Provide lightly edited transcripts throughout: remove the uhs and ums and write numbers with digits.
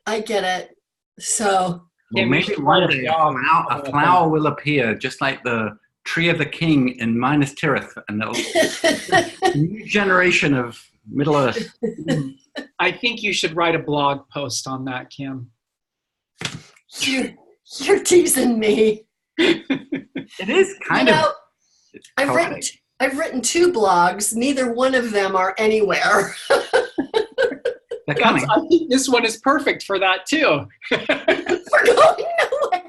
I get it. So Well, maybe one day a flower will appear, just like the tree of the king in Minas Tirith, and a new generation of Middle Earth. I think you should write a blog post on that, Kim. You're teasing me. It is kind of. I've written 2 blogs. Neither one of them are anywhere. They're coming. I think this one is perfect for that too. We're going nowhere.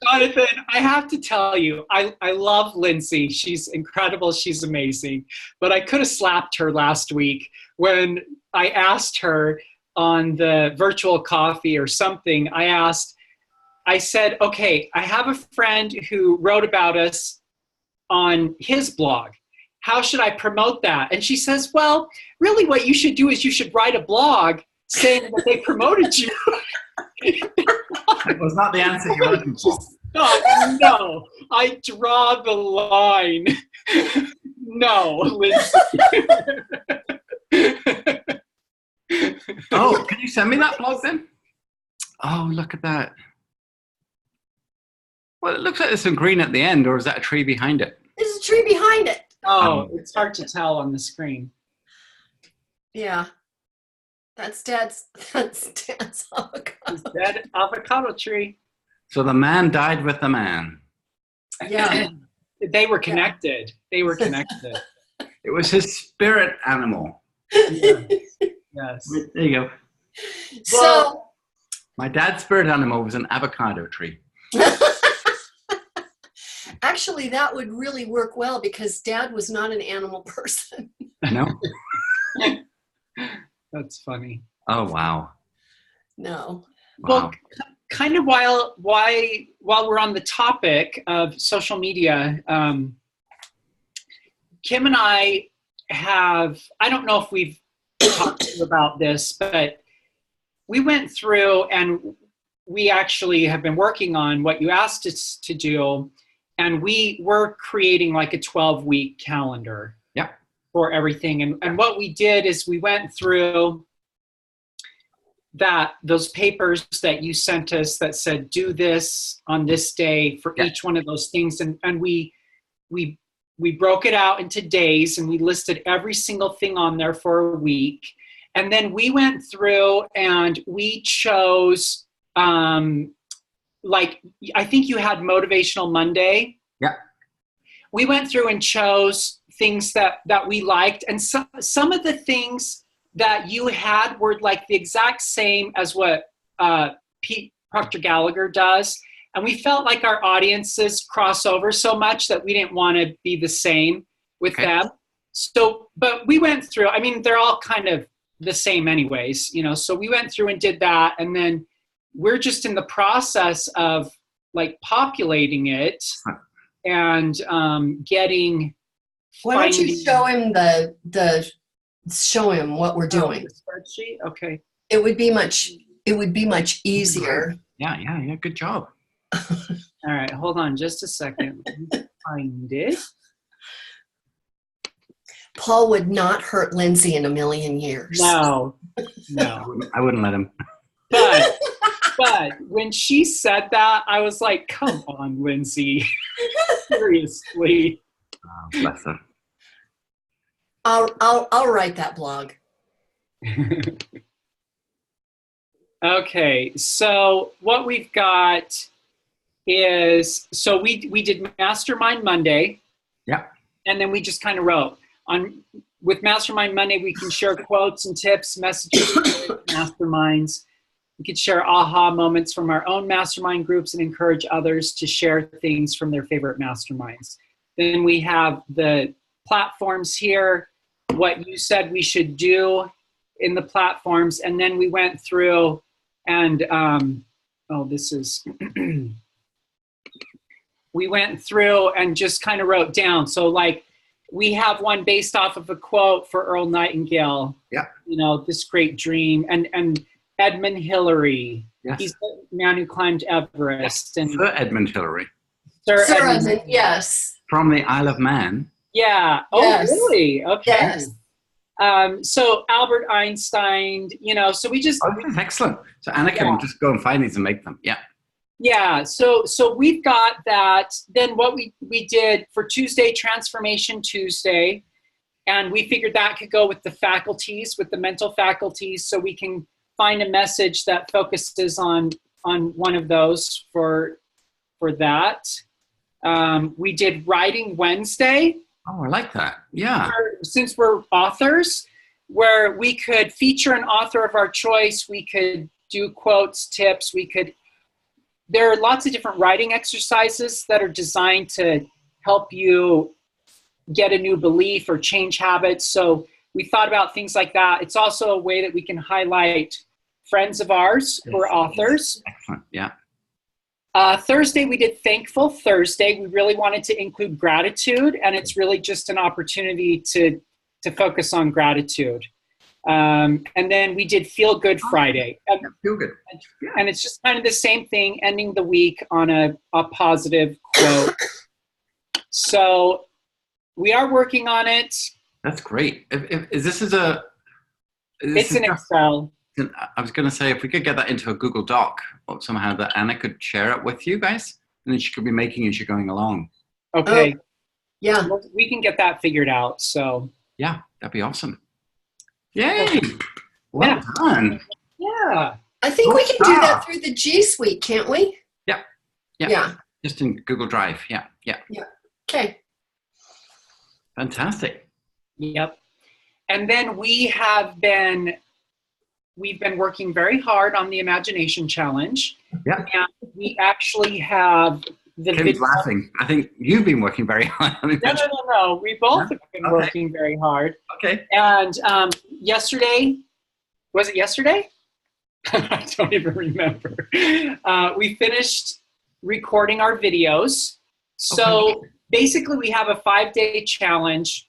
Jonathan, I have to tell you, I love Lindsay. She's incredible. She's amazing. But I could have slapped her last week when I asked her on the virtual coffee or something. I said, okay, I have a friend who wrote about us on his blog. How should I promote that? And she says, well, really what you should do is you should write a blog saying that they promoted you. That was not the answer you were looking for. No, I draw the line. No, Lindsay. Oh, can you send me that blog then? Oh, look at that. Well, it looks like there's some green at the end, or is that a tree behind it? There's a tree behind it. Oh, it's hard to tell on the screen. Yeah. That's Dad's avocado. Dead avocado tree. So the man died with the man. Yeah. They were connected. They were connected. It was his spirit animal. Yes. There you go. So my dad's spirit animal was an avocado tree. actually, that would really work well because Dad was not an animal person. No? That's funny. Oh, wow. No. Well, kind of while we're on the topic of social media, Kim and I don't know if we've talked about this, but we went through and we actually have been working on what you asked us to do, and we were creating like a 12-week calendar for everything. And what we did is we went through those papers that you sent us that said, do this on this day for each one of those things. And we broke it out into days, and we listed every single thing on there for a week. And then we went through and we chose, like, I think you had Motivational Monday. Yeah. We went through and chose things that we liked. And some of the things that you had were like the exact same as what Proctor Gallagher does. And we felt like our audiences cross over so much that we didn't want to be the same with them. So, but we went through, I mean, they're all kind of the same anyways, you know, so we went through and did that. And then we're just in the process of like populating it and getting. Why don't you show him show him what we're doing? The spreadsheet? Okay. It would be much easier. Yeah. Good job. All right, hold on just a second. Let me find it. Paul would not hurt Lindsay in a million years. No. I wouldn't let him. But when she said that, I was like, come on, Lindsay. Seriously. Oh, bless her. I'll write that blog. Okay, so what we've got is, so we did Mastermind Monday. Yeah. And then we just kind of wrote with Mastermind Monday, we can share quotes and tips, messages, masterminds. We could share aha moments from our own mastermind groups and encourage others to share things from their favorite masterminds. Then we have the platforms here, what you said we should do in the platforms. And then we went through and, we went through and just kind of wrote down. So like we have one based off of a quote for Earl Nightingale. Yeah. You know, this great dream. And Edmund Hillary. Yes. He's the man who climbed Everest. And Sir Edmund Hillary. Sir Edmund, yes. From the Isle of Man. Yeah. Oh, yes. really? Okay. Yes. So Albert Einstein, so we just, Oh, that's excellent. So Anna can just go and find these and make them. Yeah. Yeah, so we've got that. Then what we did for Tuesday, Transformation Tuesday, and we figured that could go with the faculties, with the mental faculties, so we can find a message that focuses on one of those for that. We did Writing Wednesday. Oh, I like that. Yeah. Since we're authors, where we could feature an author of our choice, we could do quotes, tips, there are lots of different writing exercises that are designed to help you get a new belief or change habits. So we thought about things like that. It's also a way that we can highlight friends of ours who are authors. Excellent. Yeah. Thursday, we did Thankful Thursday. We really wanted to include gratitude, and it's really just an opportunity to focus on gratitude. And then we did Feel Good Friday. Feel good. And it's just kind of the same thing, ending the week on a positive quote. So we are working on it. That's great. It's an Excel. I was going to say, if we could get that into a Google Doc or somehow that Anna could share it with you guys, and then she could be making as you're going along. Okay. Yeah. We can get that figured out. So yeah, that'd be awesome. Yay! Well done. Yeah. I think we can do that through the G Suite, can't we? Yeah. Just in Google Drive. Yeah. Okay. Fantastic. Yep. And then we've been working very hard on the Imagination Challenge. Yeah. And we actually have the Kim's laughing. I think you've been working very hard on it. No. We both have been working very hard. Okay. And yesterday, was it yesterday? I don't even remember. We finished recording our videos. So basically we have a 5-day challenge.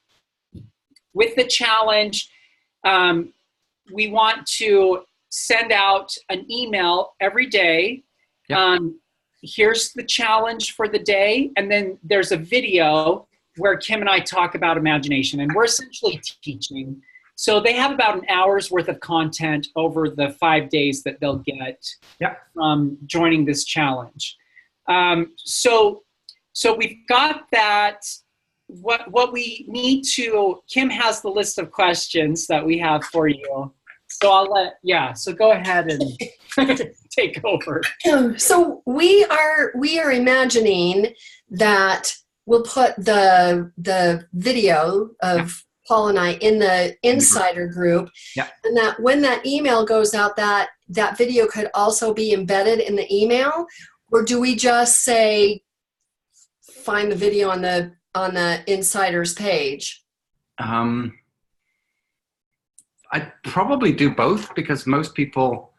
With the challenge, we want to send out an email every day. Yep. Here's the challenge for the day. And then there's a video where Kim and I talk about imagination, and we're essentially teaching. So they have about an hour's worth of content over the 5 days that they'll get from joining this challenge. So we've got that. What we need to, Kim has the list of questions that we have for you. So so go ahead and take over. So we are imagining that we'll put the video of Paul and I in the insider group, and that when that email goes out, that video could also be embedded in the email, or do we just say find the video on the insiders page? I'd probably do both, because most people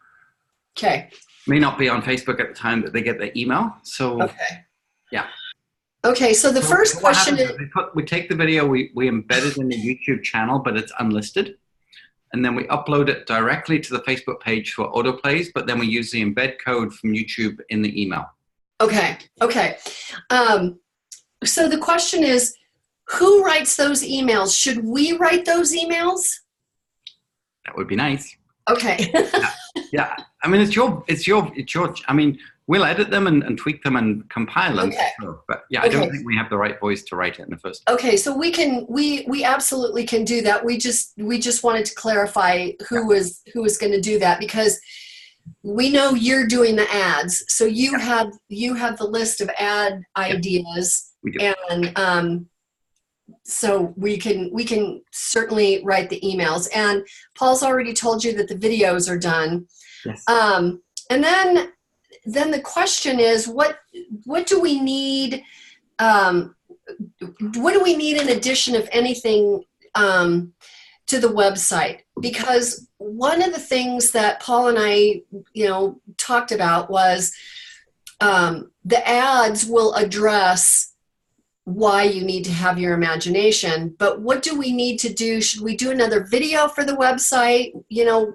may not be on Facebook at the time that they get the email. So so the first question is, we take the video, we embed it in the YouTube channel, but it's unlisted, and then we upload it directly to the Facebook page for autoplays, but then we use the embed code from YouTube in the email. Okay. So the question is, who writes those emails? Should we write those emails? That would be nice. Okay. Yeah. I mean, it's your, I mean, we'll edit them and tweak them and compile them. Okay. Sure. But I don't think we have the right voice to write it in the first place. Okay. So we absolutely can do that. We just wanted to clarify who was going to do that, because we know you're doing the ads. So you have the list of ad ideas. We do. And, so we can certainly write the emails, and Paul's already told you that the videos are done. Yes. And then the question is, what do we need? What do we need in addition, if anything, to the website? Because one of the things that Paul and I, talked about was the ads will address why you need to have your imagination, but what do we need to do? Should we do another video for the website?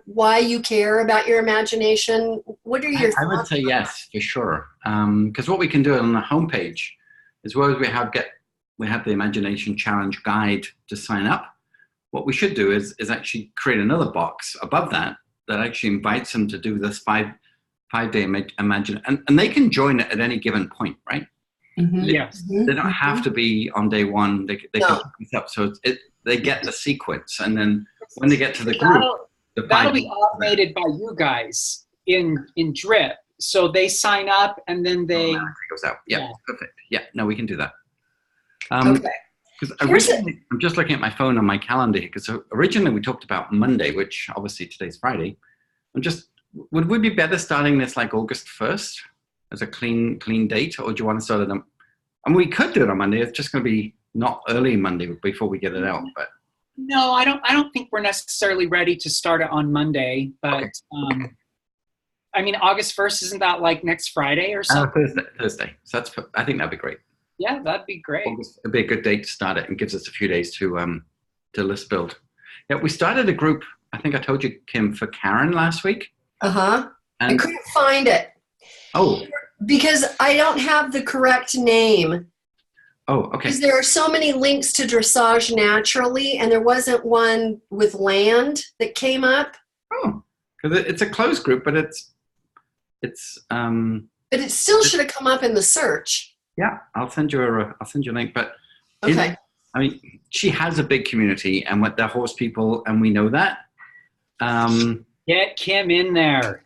Why you care about your imagination? What are your thoughts? I would say yes, for sure. Because what we can do on the homepage, as well as we have the Imagination Challenge guide to sign up, what we should do is actually create another box above that actually invites them to do this 5-day imagine, and they can join it at any given point, right? Mm-hmm. Yes. They don't have to be on day one. They No. can pick this up, so they get the sequence, and then when they get to the group, that'll be automated by you guys in Drip. So they sign up and then they goes out. Yeah, perfect. Yeah, no, we can do that. Okay. Because originally, I'm just looking at my phone on my calendar here, because originally we talked about Monday, which obviously today's Friday. Would we be better starting this like August 1st as a clean date, or do you want to start it on? I mean, we could do it on Monday. It's just going to be not early Monday before we get it out, but. No, I don't think we're necessarily ready to start it on Monday, but okay. I mean, August 1st, isn't that like next Friday or something? Thursday. So I think that'd be great. Yeah, that'd be great. It'd be a good date to start it, and gives us a few days to list build. Yeah, we started a group. I think I told you, Kim, for Karen last week. I couldn't find it. Oh. Because I don't have the correct name. Oh, okay. Because there are so many links to dressage naturally, and there wasn't one with land that came up. Oh, because it's a closed group, but it's. But it still should have come up in the search. Yeah, I'll send you a link. But okay. I mean, she has a big community, and they're horse people, and we know that. Get Kim in there.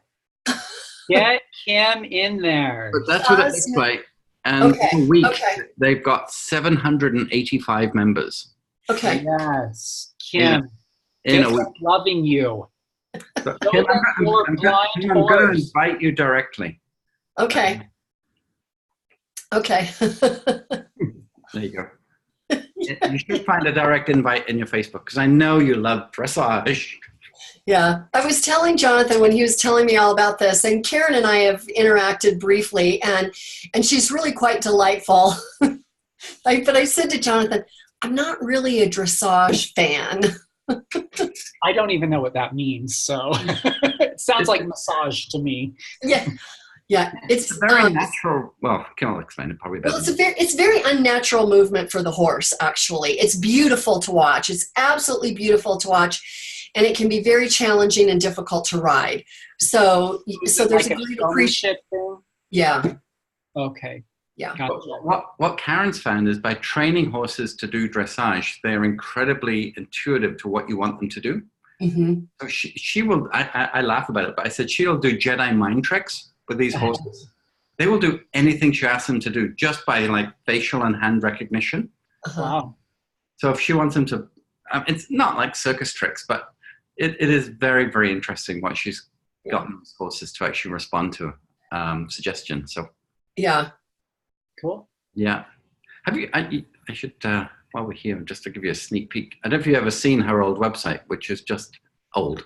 Get Kim in there. But that's what it looks like. And in a week, they've got 785 members. Okay. Yes, Kim. In a week. Loving you. So, Kim, I'm going to invite you directly. Okay. Okay. There you go. You should find a direct invite in your Facebook, because I know you love dressage. Yeah, I was telling Jonathan when he was telling me all about this, and Karen and I have interacted briefly, and she's really quite delightful. But I said to Jonathan, I'm not really a dressage fan. I don't even know what that means, so it sounds like massage to me. Yeah. Yeah, it's a very natural. Well, Kim will explain it probably better. Well, it's very unnatural movement for the horse. Actually, it's beautiful to watch. It's absolutely beautiful to watch, and it can be very challenging and difficult to ride. So there's like a great appreciation. Yeah. Okay. Yeah. Gotcha. What Karen's found is by training horses to do dressage, they're incredibly intuitive to what you want them to do. Mm-hmm. So she will. I laugh about it, but I said she'll do Jedi mind tricks with these horses. They will do anything she asks them to do just by like facial and hand recognition. Wow. So if she wants them to, it's not like circus tricks, but it is very, very interesting what she's gotten these horses to actually respond to suggestions. So yeah. Cool. Yeah. Have you, I should, while we're here, just to give you a sneak peek. I don't know if you've ever seen her old website, which is just old.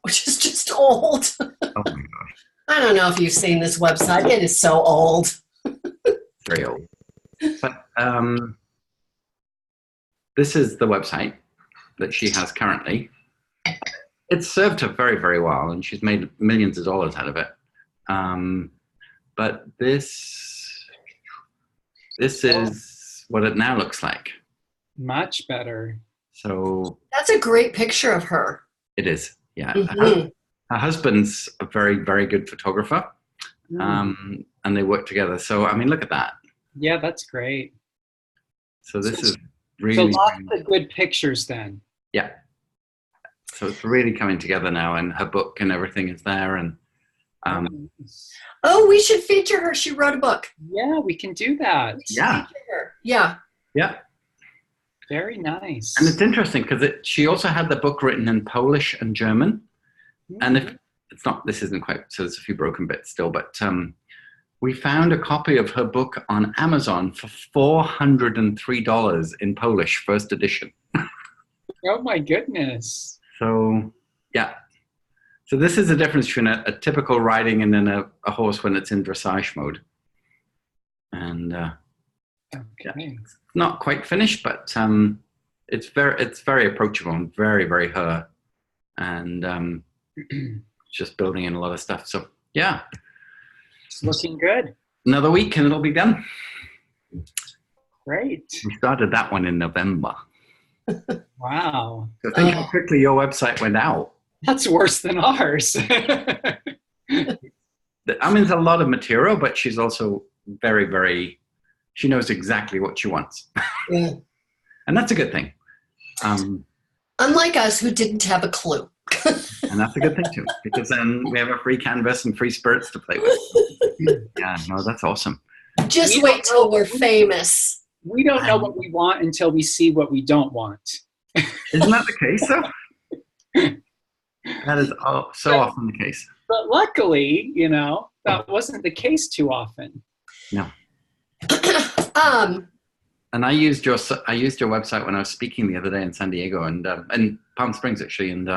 Which is just old. Oh my gosh. I don't know if you've seen this website. It is so old. Very old. But this is the website that she has currently. It's served her very, very well, and she's made millions of dollars out of it. But this is what it now looks like. Much better. So that's a great picture of her. It is, yeah. Mm-hmm. Her husband's a very, very good photographer, and they work together. So, I mean, look at that. Yeah, that's great. So this is really... So lots of good pictures then. Yeah. So it's really coming together now, and her book and everything is there. And oh, we should feature her. She wrote a book. Yeah, we can do that. Yeah. Yeah. Yeah. Very nice. And it's interesting because she also had the book written in Polish and German. Mm-hmm. And if it's not, this isn't quite, so there's a few broken bits still, but we found a copy of her book on Amazon for $403 in Polish, first edition. Oh my goodness. So, yeah. So this is the difference between a typical riding and then a horse when it's in dressage mode. And yeah, it's not quite finished, but it's very approachable and very, very her. And just building in a lot of stuff. So yeah. It's looking good. Another week and it'll be done. Great. We started that one in November. Wow. So think how quickly your website went out. That's worse than ours. I mean, there's a lot of material, but she's also very, very, she knows exactly what she wants. Yeah. And that's a good thing. Unlike us, who didn't have a clue. And that's a good thing too, because then we have a free canvas and free spirits to play with. Yeah, no, that's awesome. Just wait till we're famous. We don't know what we want until we see what we don't want. Isn't that the case, though? That is so often the case. But luckily, that wasn't the case too often. No. And I used your website when I was speaking the other day in San Diego and Palm Springs, actually. And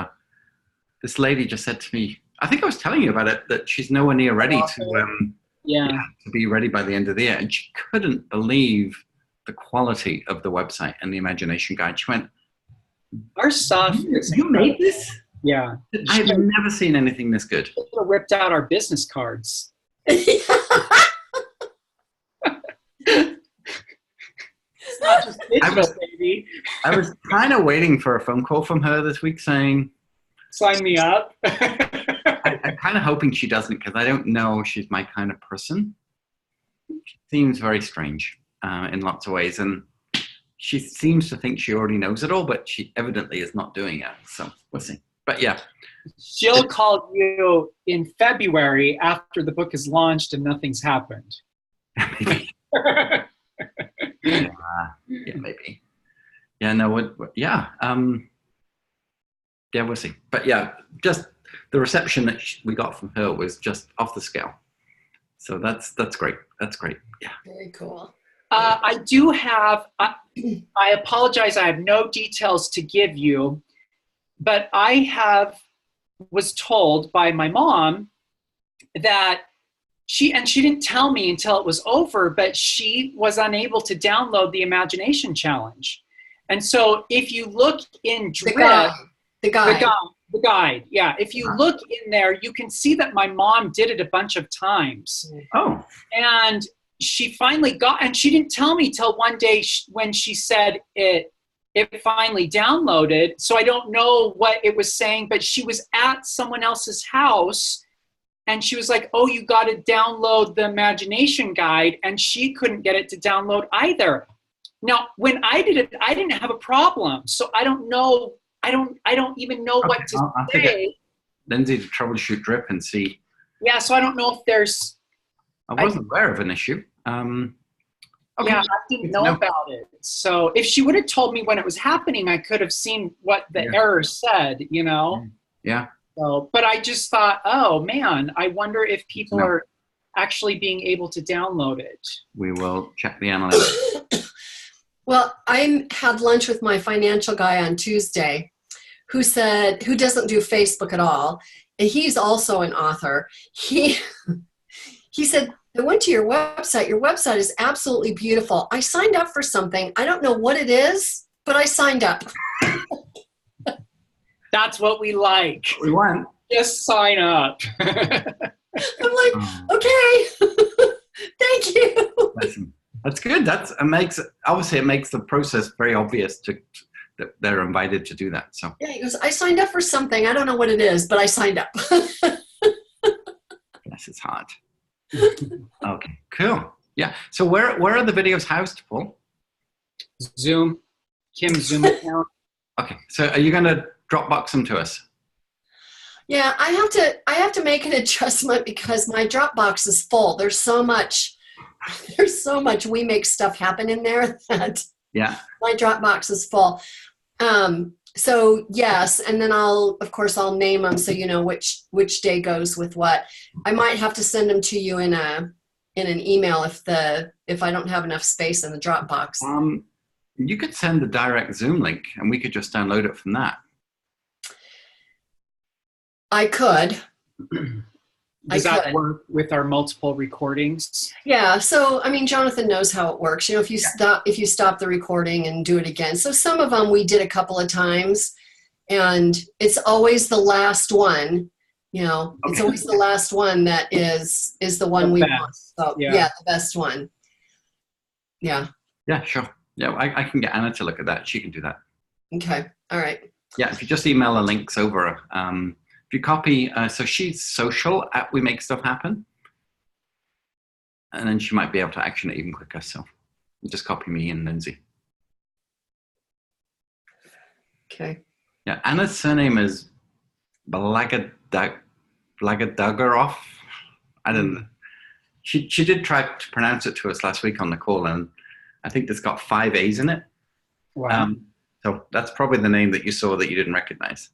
this lady just said to me, I think I was telling you about it, that she's nowhere near ready to be ready by the end of the year. And she couldn't believe the quality of the website and the Imagination Guide. She went, our stuff you made this? Yeah. I've never seen anything this good. She ripped out our business cards. It's not just digital, baby. I was kind of waiting for a phone call from her this week saying, sign me up. I'm kind of hoping she doesn't, because I don't know she's my kind of person. She seems very strange in lots of ways, and she seems to think she already knows it all, but she evidently is not doing it. So we'll see. But yeah. She'll call you in February after the book is launched and nothing's happened. Maybe. Yeah, maybe. Yeah, no, yeah. Yeah, we'll see. But yeah, just the reception that we got from her was just off the scale. So that's great. That's great. Yeah. Very cool. I do have, I apologize, I have no details to give you, but I was told by my mom that she didn't tell me until it was over, but she was unable to download the Imagination Challenge. And so if you look in Drift, the guide, yeah. If you look in there, you can see that my mom did it a bunch of times. Oh. And she finally and she didn't tell me till one day when she said it finally downloaded. So I don't know what it was saying, but she was at someone else's house and she was like, oh, you got to download the Imagination Guide. And she couldn't get it to download either. Now, when I did it, I didn't have a problem. So I don't know. I don't even know what to say. Lindsay to troubleshoot Drip and see. Yeah, so I don't know if there's. I wasn't aware of an issue. Okay. Yeah, I didn't know about it. So if she would have told me when it was happening, I could have seen what the error said, Yeah. So, but I just thought, oh man, I wonder if people are actually being able to download it. We will check the analytics. Well, I had lunch with my financial guy on Tuesday who doesn't do Facebook at all. And he's also an author. He said, I went to your website. Your website is absolutely beautiful. I signed up for something. I don't know what it is, but I signed up. That's what we like. We want. Just sign up. I'm like, okay, thank you. Listen, that's good. Obviously it makes the process very obvious that they're invited to do that. So yeah, he goes, I signed up for something. I don't know what it is, but I signed up. Yes, it's hard. Okay, cool. Yeah. So where are the videos housed, Paul? Zoom. Kim's Zoom account. Okay. So are you going to Dropbox them to us? Yeah, I have to make an adjustment because my Dropbox is full. There's so much we make stuff happen in there that my Dropbox is full. So yes, and then I'll name them so you know which day goes with what. I might have to send them to you in an email if I don't have enough space in the Dropbox. You could send the direct Zoom link and we could just download it from that. I could. Does that work with our multiple recordings? Yeah. So, I mean, Jonathan knows how it works. If you stop the recording and do it again. So some of them we did a couple of times and it's always the last one, it's always the last one that is the one we want. So the best one. Yeah. Yeah, sure. Yeah. I can get Anna to look at that. She can do that. Okay. All right. Yeah, if you just email the links over. If you copy, so she's social at We Make Stuff Happen, and then she might be able to action it even quicker. So you just copy me and Lindsay. Okay. Yeah, Anna's surname is Blagadagarov. I don't know. She did try to pronounce it to us last week on the call, and I think it's got 5 A's in it. Wow. So that's probably the name that you saw that you didn't recognize.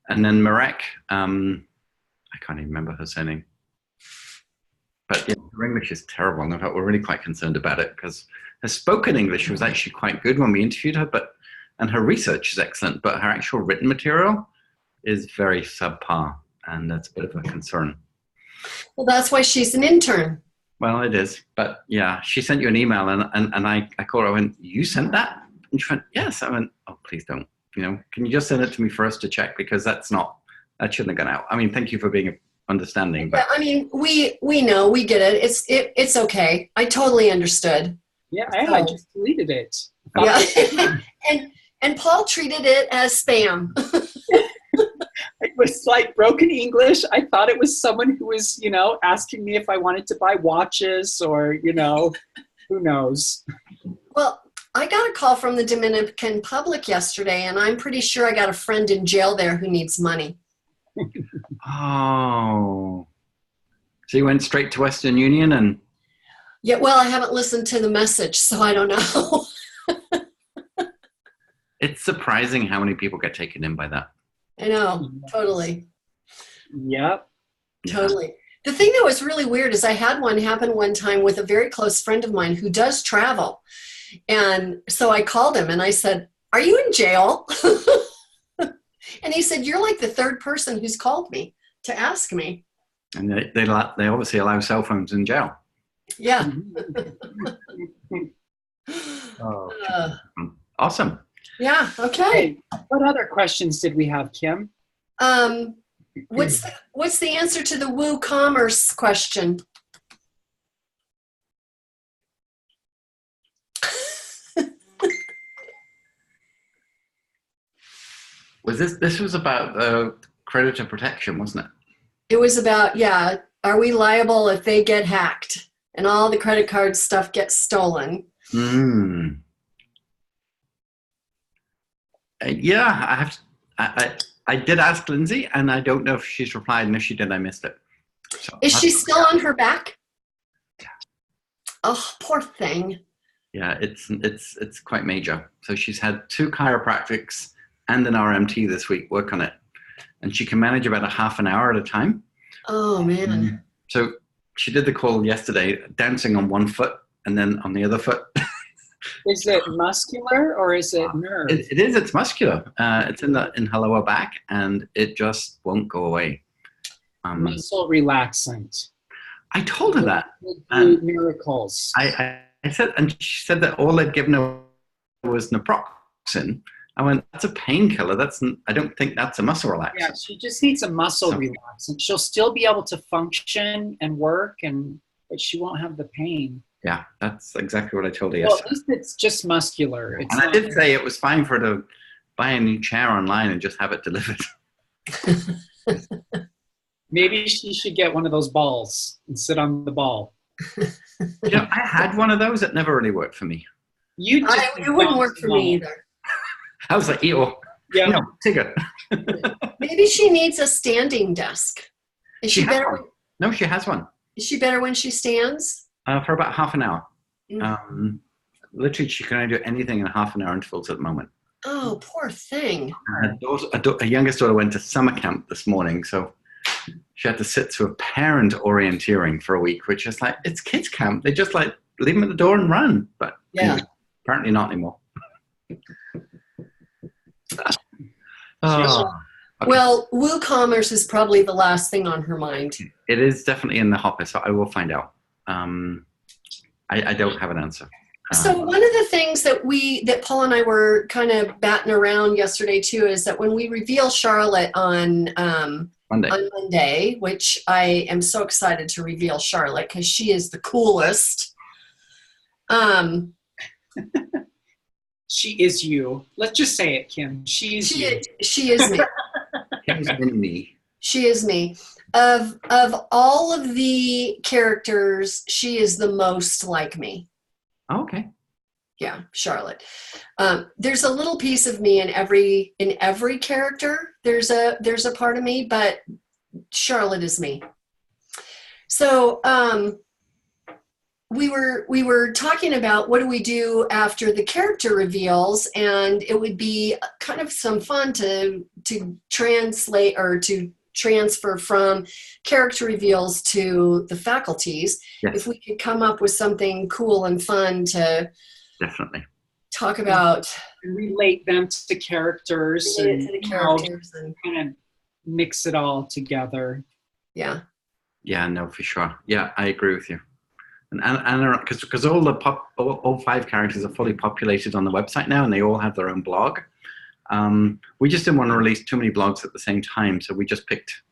And then Marek, I can't even remember her surname. But yeah, her English is terrible. And in fact, we're really quite concerned about it because her spoken English was actually quite good when we interviewed her, and her research is excellent, but her actual written material is very subpar, and that's a bit of a concern. Well, that's why she's an intern. Well, it is. But yeah, she sent you an email, and I called her. I went, "You sent that?" And she went, "Yes." I went, "Oh, please don't. Can you just send it to me first to check, because that shouldn't have gone out." I mean, thank you for being understanding. But yeah, I mean, we know, we get it. It's okay. I totally understood. Yeah, I just deleted it. Yeah. and Paul treated it as spam. It was like broken English. I thought it was someone who was, asking me if I wanted to buy watches or, who knows. Well, I got a call from the Dominican Republic yesterday, and I'm pretty sure I got a friend in jail there who needs money. Oh. So you went straight to Western Union and... Yeah, well, I haven't listened to the message, so I don't know. It's surprising how many people get taken in by that. I know, totally. Yep. Totally. The thing that was really weird is I had one happen one time with a very close friend of mine who does travel. And so I called him and I said, "Are you in jail?" And he said, "You're like the third person who's called me to ask me." And they obviously allow cell phones in jail. Yeah. Awesome. Yeah. Okay. Hey, what other questions did we have, Kim? What's the answer to the WooCommerce question? This was about creditor protection, wasn't it? It was about, yeah, are we liable if they get hacked and all the credit card stuff gets stolen? Yeah, I did ask Lindsay, and I don't know if she's replied, and if she did, I missed it. So is she still on her back? Yeah. Oh, poor thing. Yeah, it's quite major. So she's had 2 chiropractics and an RMT this week work on it, and she can manage about a half an hour at a time. Oh man. So she did the call yesterday, dancing on one foot and then on the other foot. Is it muscular or is it nerve? It is. It's muscular. It's in her lower back, and it just won't go away. Muscle relaxant. I told her that. Miracles. I said, and she said that all they'd given her was naproxen. I went, "That's a painkiller. I don't think that's a muscle relaxant." Yeah, she just needs a muscle relaxant. She'll still be able to function and work, but she won't have the pain. Yeah, that's exactly what I told her Well, yesterday. at least it's just muscular. And I did say it was fine for her to buy a new chair online and just have it delivered. Maybe she should get one of those balls and sit on the ball. I had one of those. It never really worked for me. It wouldn't work for me either. I was like, ew. Yeah. No, take it. Maybe she needs a standing desk. Is she better? No, she has one. Is she better when she stands? For about half an hour. Mm-hmm. Literally, she can only do anything in half an hour intervals at the moment. Oh, poor thing. Her youngest daughter went to summer camp this morning, so she had to sit through a parent orienteering for a week, which is like, it's kids camp. They just like leave them at the door and run. But anyway, apparently not anymore. Okay. Well, WooCommerce is probably the last thing on her mind. It is definitely in the hopper, so I will find out. I don't have an answer. So one of the things that Paul and I were kind of batting around yesterday too is that when we reveal Charlotte on Monday, which I am so excited to reveal Charlotte because she is the coolest. She is you. Let's just say it, Kim. She is you. She is me. Kim's been me. She is me. Of all of the characters, she is the most like me. Okay. Yeah, Charlotte. There's a little piece of me in every character. There's a part of me, but Charlotte is me. So we were talking about what do we do after the character reveals, and it would be kind of some fun to translate or to transfer from character reveals to the faculties. Yes. If we could come up with something cool and fun to Definitely talk about, and relate them to characters, relate it to the characters, and kind of mix it all together. yeah. Yeah, no, for sure. Yeah, I agree with you. And because all 5 characters are fully populated on the website now, and they all have their own blog. We just didn't want to release too many blogs at the same time, so we just picked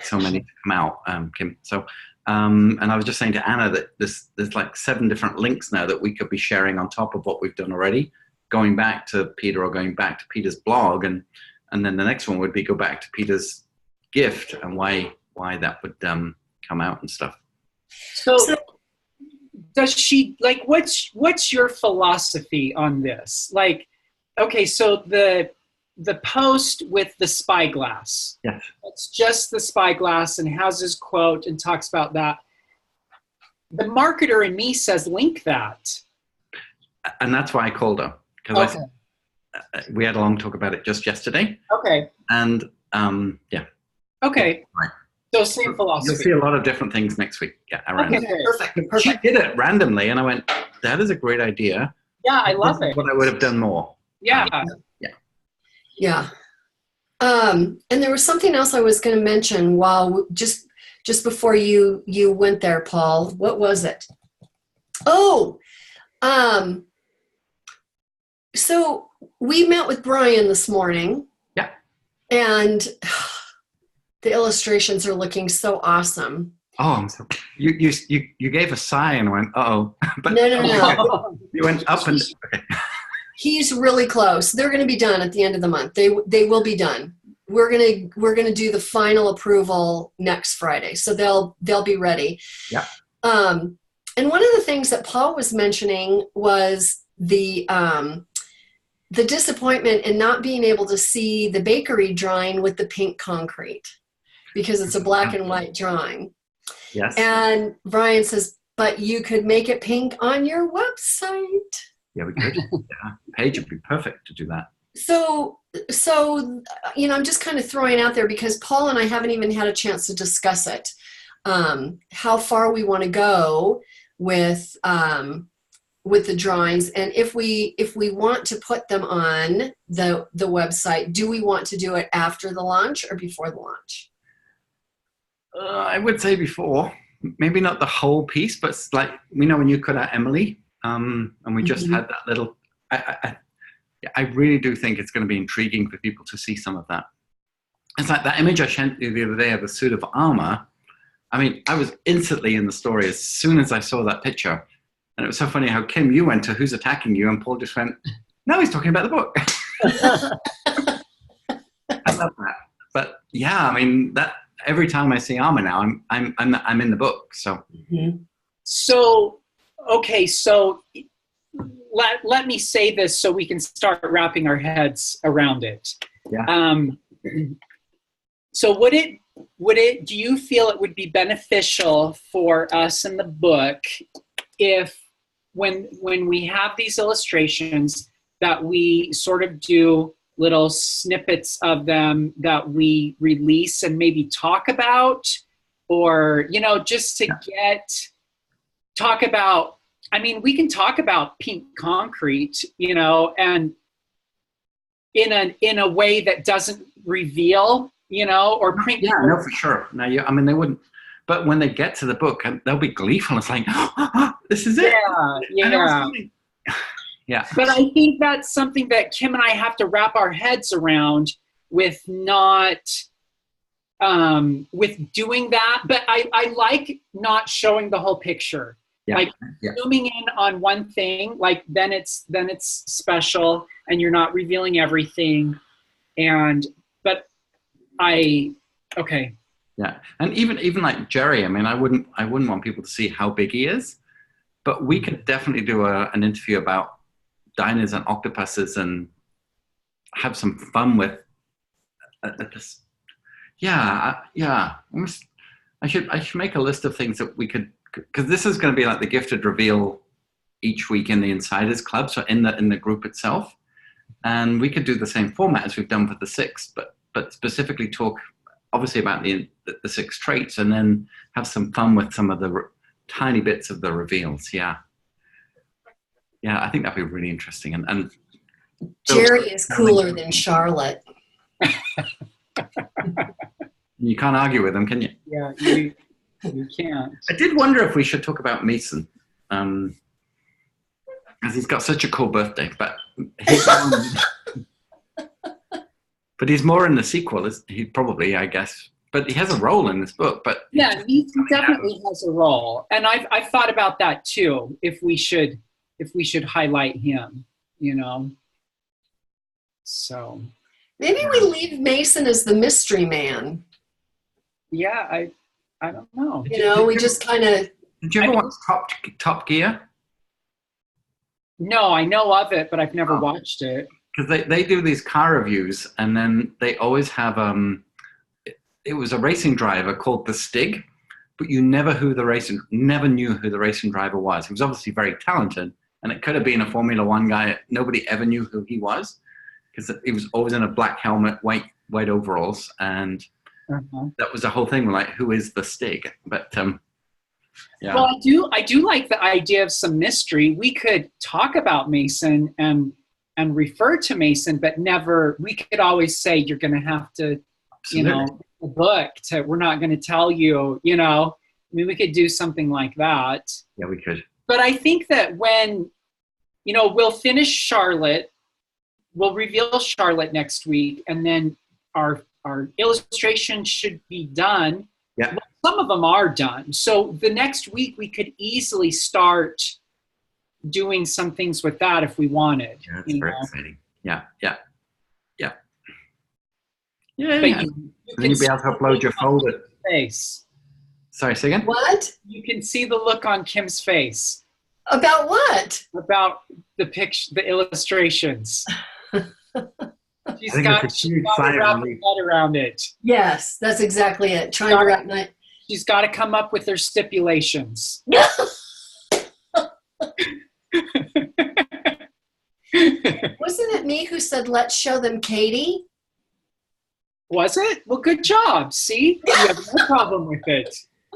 so many to come out, Kim. So, and I was just saying to Anna that there's like 7 different links now that we could be sharing on top of what we've done already, going back to Peter or going back to Peter's blog, and then the next one would be go back to Peter's gift and why that would come out and stuff. So does she, like, what's your philosophy on this? Like, okay, so the post with the spyglass. Yes. It's just the spyglass and has his quote and talks about that. The marketer in me says link that. And that's why I called her, because we had a long talk about it just yesterday. Okay. And yeah. Okay. Right. So same philosophy. You'll see a lot of different things next week. Yeah, around. Okay. Perfect. She did it randomly, and I went, "That is a great idea." Yeah, I love it. But I would have done more. Yeah. Yeah. And there was something else I was going to mention while just before you went there, Paul. What was it? Oh, so we met with Brian this morning. Yeah. And the illustrations are looking so awesome. Oh, I'm so. You gave a sigh and went, "Uh-oh." But No. You went up and. Okay. He's really close. They're going to be done at the end of the month. They will be done. We're gonna do the final approval next Friday, so they'll be ready. Yeah. And one of the things that Paul was mentioning was the disappointment in not being able to see the bakery drawing with the pink concrete because it's a black and white drawing. Yes. And Brian says, but you could make it pink on your website. Yeah, we could. Yeah. Page would be perfect to do that. So, I'm just kind of throwing out there because Paul and I haven't even had a chance to discuss it. How far we want to go with the drawings, and if we want to put them on the website, do we want to do it after the launch or before the launch? I would say before. Maybe not the whole piece, but like when you cut out Emily, and we just had that little. I really do think it's going to be intriguing for people to see some of that. It's like that image I sent you the other day of the suit of armor. I mean, I was instantly in the story as soon as I saw that picture. And it was so funny how, Kim, you went to who's attacking you, and Paul just went, no, he's talking about the book. I love that. But yeah, I mean, that every time I see armor now, I'm in the book. So. Mm-hmm. So, okay, so let me say this so we can start wrapping our heads around it. Yeah. So do you feel it would be beneficial for us in the book if when we have these illustrations that we sort of do little snippets of them that we release and maybe talk about, or, just to talk about, I mean, we can talk about pink concrete, and in a way that doesn't reveal, or pink. Yeah, no, for sure. No, they wouldn't. But when they get to the book, they'll be gleeful. It's like, this is it. Yeah. Yeah. But I think that's something that Kim and I have to wrap our heads around with with doing that. But I like not showing the whole picture. Yeah. Like zooming in on one thing, like then it's special, and you're not revealing everything. But okay. Yeah, and even like Jerry, I mean, I wouldn't want people to see how big he is, but we could definitely do an interview about diners and octopuses and have some fun with this. Yeah. I should make a list of things that we could, because this is going to be like the gifted reveal each week in the Insiders Club, so in the group itself, and we could do the same format as we've done for the 6, but specifically talk obviously about the 6 traits, and then have some fun with some of the tiny bits of the reveals. Yeah, I think that'd be really interesting. And Jerry is cooler than Charlotte. You can't argue with him, can you? Yeah, you can't. I did wonder if we should talk about Mason, because he's got such a cool birthday, but he's more in the sequel. He probably, I guess, but he has a role in this book. But yeah, he definitely has a role, and I've thought about that too. If we should highlight him, So maybe we leave Mason as the mystery man. Yeah, I don't know. We just kind of. Did you ever watch Top Gear? No, I know of it, but I've never watched it. Because they do these car reviews, and then they always have it was a racing driver called the Stig, but you never knew who the racing driver was. He was obviously very talented, and it could have been a Formula One guy. Nobody ever knew who he was, because he was always in a black helmet, white overalls, and that was the whole thing. Like, who is the Stig? But yeah. Well, I do like the idea of some mystery. We could talk about Mason and refer to Mason, but never. We could always say you're going to have to, Absolutely. The book. We're not going to tell you. I mean, we could do something like that. Yeah, we could. But I think that when, we'll finish Charlotte, we'll reveal Charlotte next week, and then our illustration should be done. Yeah. Well, some of them are done. So the next week we could easily start doing some things with that if we wanted. Yeah, that's very exciting. Yeah. But And then you'll be able to upload your folder. Face. Sorry, say again? What? You can see the look on Kim's face. About what? About the picture, the illustrations. She's got to wrap her head around it. Yes, that's exactly it. Trying to wrap my. She's got to come up with her stipulations. Wasn't it me who said, let's show them Katie? Was it? Well, good job. See? You have no problem with it.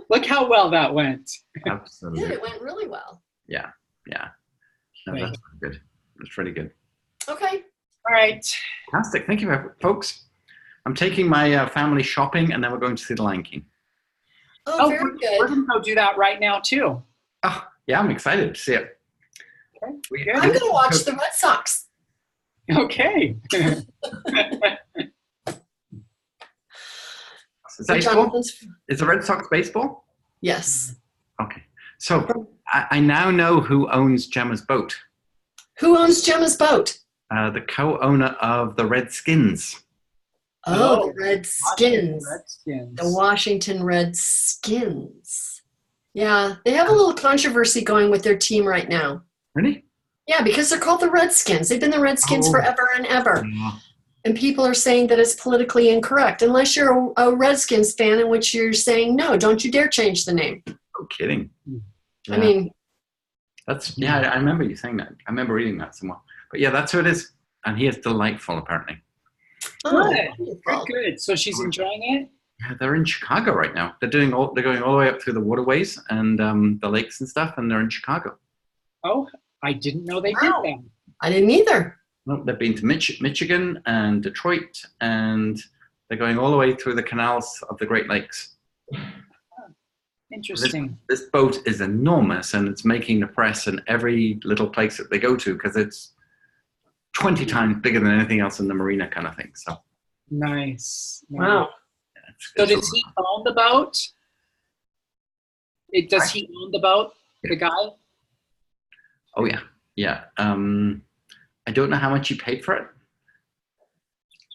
Look how well that went. Absolutely. Yeah, it went really well. Yeah. No, that's good. That's really good. Okay. All right. Fantastic. Thank you, folks. I'm taking my family shopping, and then we're going to see The Lion King. Oh, very We're good. going to go do that right now, too. Oh, yeah, I'm excited to see it. Okay. I'm going to watch the Red Sox. Okay. Is baseball? Is the Red Sox baseball? Yes. Okay. So I now know who owns Gemma's boat. Who owns Gemma's boat? The co-owner of the Redskins. Oh, the Redskins. Redskins. The Washington Redskins. Yeah, they have a little controversy going with their team right now. Really? Yeah, because they're called the Redskins. They've been the Redskins forever and ever. Yeah. And people are saying that it's politically incorrect, unless you're a Redskins fan, in which you're saying, no, don't you dare change the name. No kidding. Yeah. I mean, I remember you saying that. I remember reading that somewhere. But yeah, that's who it is. And he is delightful, apparently. Good. So she's enjoying it? Yeah, they're in Chicago right now. They're going all the way up through the waterways and the lakes and stuff, and they're in Chicago. Oh, I didn't know they did that. I didn't either. Well, they've been to Michigan and Detroit, and they're going all the way through the canals of the Great Lakes. Interesting. This boat is enormous, and it's making the press in every little place that they go to, because it's 20 times bigger than anything else in the marina, kind of thing. So nice. Wow. So does he own the boat? Does he own the boat? the guy? Oh yeah, yeah. I don't know how much you paid for it.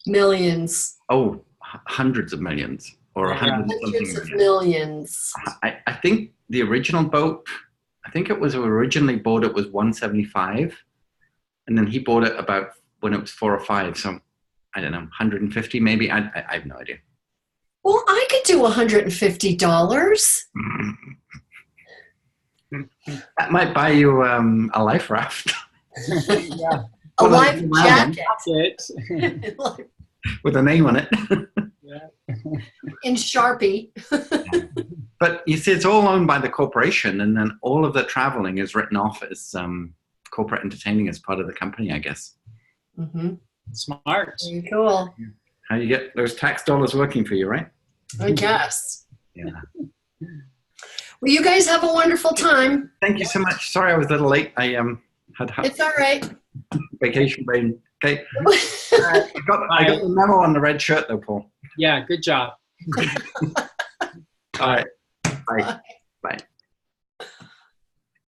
Millions. Oh, hundreds of millions, or Yeah. 100 and something Hundreds of million. millions. I think the original boat, I think it was originally bought, it was 175, and then he bought it about when it was 4 or 5. So I don't know, 150 maybe. I have no idea. Well, I could do $150. That might buy you a life raft. Yeah. A Well, life that's jacket. It. with a name on it. Yeah. In Sharpie. But you see, it's all owned by the corporation, and then all of the traveling is written off as corporate entertaining as part of the company, I guess. Mm-hmm. Smart. Very cool. How you get those tax dollars working for you, right? I guess. Yeah. Well, you guys have a wonderful time. Thank you so much. Sorry I was a little late. I had It's all right. vacation brain. Okay. I got the memo on the red shirt though, Paul. Yeah, good job. All right. Bye. Bye.